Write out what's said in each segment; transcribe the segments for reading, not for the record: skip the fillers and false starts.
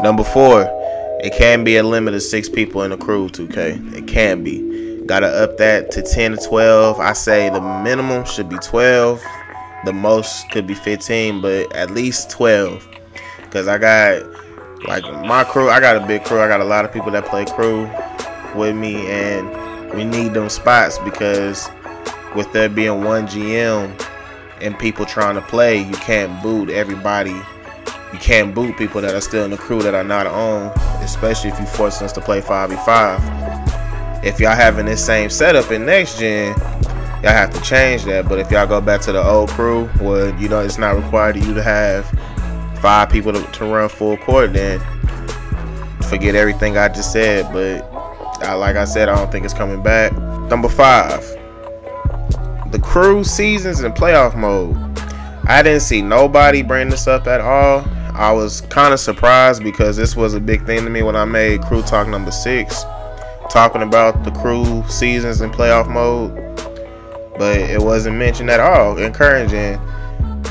Number 4, it can be a limit of 6 people in a crew, 2K. It can be. Gotta up that to 10 to 12. I say the minimum should be 12. The most could be 15, but at least 12. Because I got, like, my crew, I got a big crew. I got a lot of people that play crew with me, and we need them spots because with there being one GM and people trying to play, you can't boot everybody. You can't boot people that are still in the crew that are not on, especially if you force us to play 5v5. If y'all having this same setup in next gen, y'all have to change that. But if y'all go back to the old crew, well, you know, it's not required of you to have 5 people to run full court, then forget everything I just said. But like I said, I don't think it's coming back. Number 5, the crew seasons and playoff mode. I didn't see nobody bring this up at all. I was kind of surprised because this was a big thing to me when I made Crew Talk number 6, talking about the crew seasons and playoff mode, but it wasn't mentioned at all. Encouraging.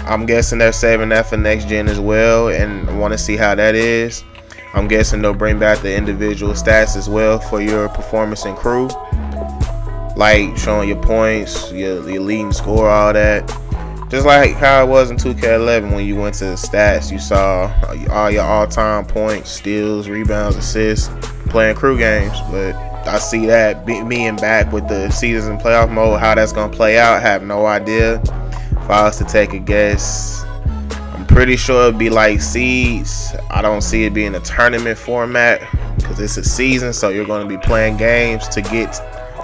I'm guessing they're saving that for next gen as well, and I want to see how that is. I'm guessing they'll bring back the individual stats as well for your performance in crew, like showing your points, your leading score, all that. Just like how it was in 2K11 when you went to the stats, you saw all your all-time points, steals, rebounds, assists, playing crew games. But I see that being back with the seasons and playoff mode. How that's gonna play out, I have no idea. If I was to take a guess, I'm pretty sure it'd be like seeds. I don't see it being a tournament format because it's a season, so you're going to be playing games to get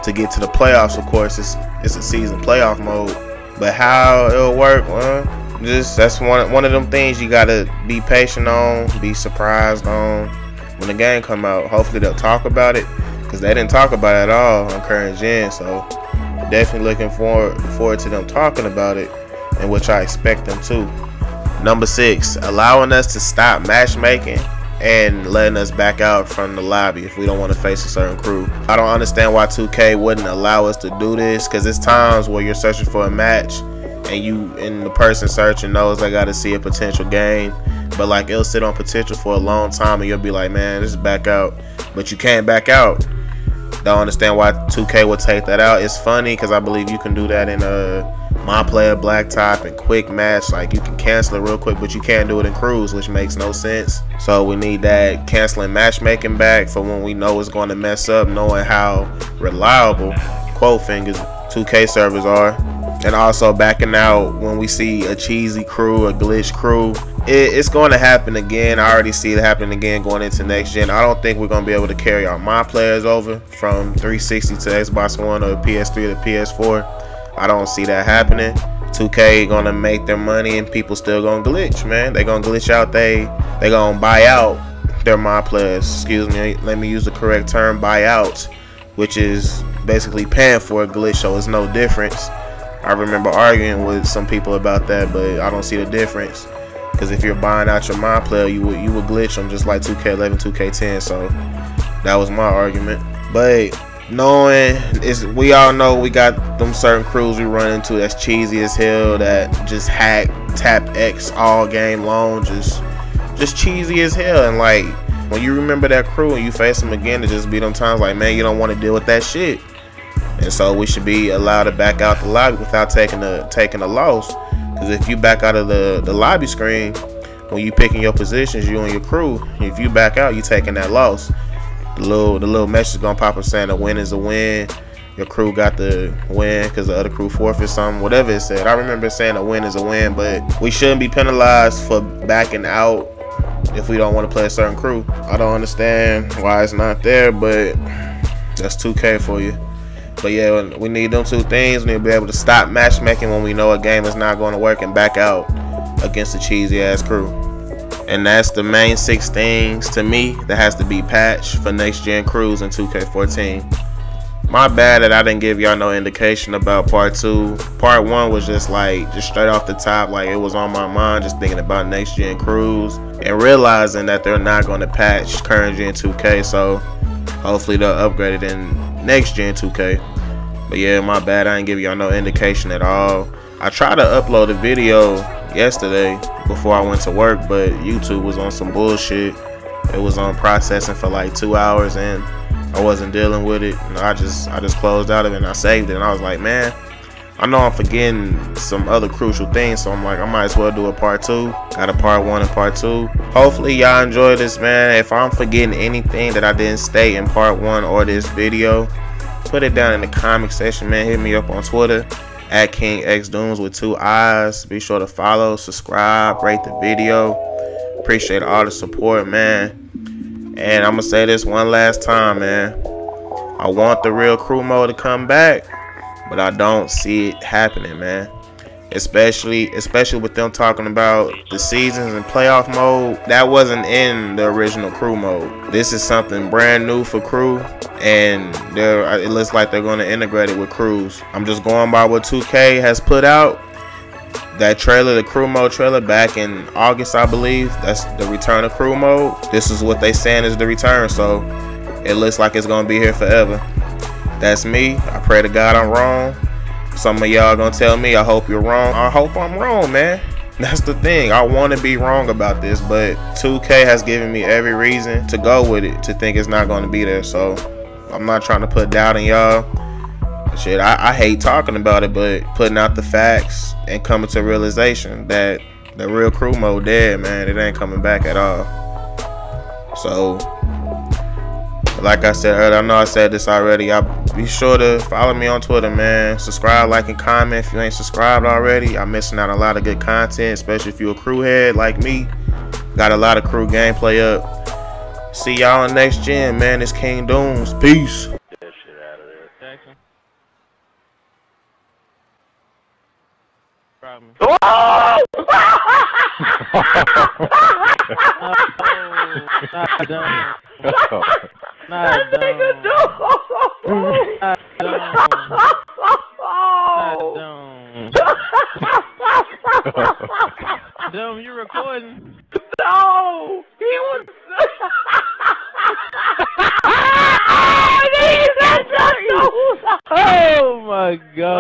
to the playoffs. Of course, it's a season playoff mode. But how it'll work, well, that's one of them things you gotta be patient on, be surprised on when the game come out. Hopefully they'll talk about it, because they didn't talk about it at all on current gen. So definitely looking forward to them talking about it, and which I expect them to. Number 6, allowing us to stop matchmaking and letting us back out from the lobby if we don't want to face a certain crew. I don't understand why 2K wouldn't allow us to do this, because it's times where you're searching for a match and the person searching knows they got to see a potential game, but like it'll sit on potential for a long time and you'll be like, man, this is back out, but you can't back out. Don't understand why 2K would take that out. It's funny because I believe you can do that in My Player Blacktop and Quick Match. Like, you can cancel it real quick, but you can't do it in crews, which makes no sense. So we need that canceling matchmaking back for when we know it's going to mess up, knowing how reliable, quote fingers, 2K servers are. And also backing out when we see a cheesy crew, a glitch crew. It's going to happen again. I already see it happening again going into next gen. I don't think we're going to be able to carry our My Players over from 360 to Xbox One or PS3 to PS4. I don't see that happening. 2K gonna make their money and people still gonna glitch, man. They gonna glitch out. They gonna buy out their My Players. Excuse me, let me use the correct term, buy out, which is basically paying for a glitch, so it's no difference. I remember arguing with some people about that, but I don't see the difference. Because if you're buying out your My Player, you would glitch them just like 2K11, 2K10. So that was my argument. But knowing we all know we got them certain crews we run into that's cheesy as hell, that just hack, tap X all game long, just cheesy as hell. And like when you remember that crew and you face them again, to just be them times like, man, you don't want to deal with that shit. And so we should be allowed to back out the lobby without taking a loss. Because if you back out of the lobby screen when you picking your positions, you and your crew, if you back out, you taking that loss. The little message gonna pop up saying a win is a win. Your crew got the win because the other crew forfeit something, whatever it said. I remember saying a win is a win, but we shouldn't be penalized for backing out if we don't want to play a certain crew. I don't understand why it's not there, but that's 2K for you. But yeah, we need them two things. We need to be able to stop matchmaking when we know a game is not going to work and back out against a cheesy ass crew. And that's the main 6 things to me that has to be patched for next gen crews in 2K14. My bad that I didn't give y'all no indication about part 2. Part 1 was just straight off the top, like it was on my mind, just thinking about next gen crews and realizing that they're not going to patch current gen 2K. So hopefully they'll upgrade it in next gen 2K. But yeah, my bad, I didn't give y'all no indication at all. I tried to upload a video yesterday before I went to work, but YouTube was on some bullshit it was on processing for like 2 hours and I wasn't dealing with it. And I just closed out of it and I saved it. And I was like, man, I know I'm forgetting some other crucial things, so I'm like, I might as well do a part 2. Got a part 1 and part 2. Hopefully y'all enjoy this, man. If I'm forgetting anything that I didn't state in part 1 or this video, put it down in the comment section, man. Hit me up on Twitter at KingXDooms with 2 eyes. Be sure to follow, subscribe, rate the video. Appreciate all the support, man. And I'm gonna say this one last time, man. I want the real crew mode to come back, but I don't see it happening, man. Especially with them talking about the seasons and playoff mode. That wasn't in the original crew mode. This is something brand new for crew, and it looks like they're going to integrate it with crews. I'm just going by what 2K has put out. That trailer, the crew mode trailer back in August, I believe. That's the return of crew mode. This is what they saying is the return, so it looks like it's going to be here forever. That's me. I pray to God I'm wrong. Some of y'all gonna tell me I hope you're wrong. I hope I'm wrong, man. That's the thing. I want to be wrong about this, but 2K has given me every reason to go with it, to think it's not going to be there. So I'm not trying to put doubt in y'all. Shit, I hate talking about it, but putting out the facts and coming to realization that the real crew mode dead, man. It ain't coming back at all. So like I said earlier, I know I said this already. Be sure to follow me on Twitter, man. Subscribe, like, and comment if you ain't subscribed already. I'm missing out on a lot of good content, especially if you're a crew head like me. Got a lot of crew gameplay up. See y'all on next gen, man. It's King Dooms. Peace. Get that shit out of there. Jackson. Oh! That nigga Dumb, you recording? No! He was... Oh my God.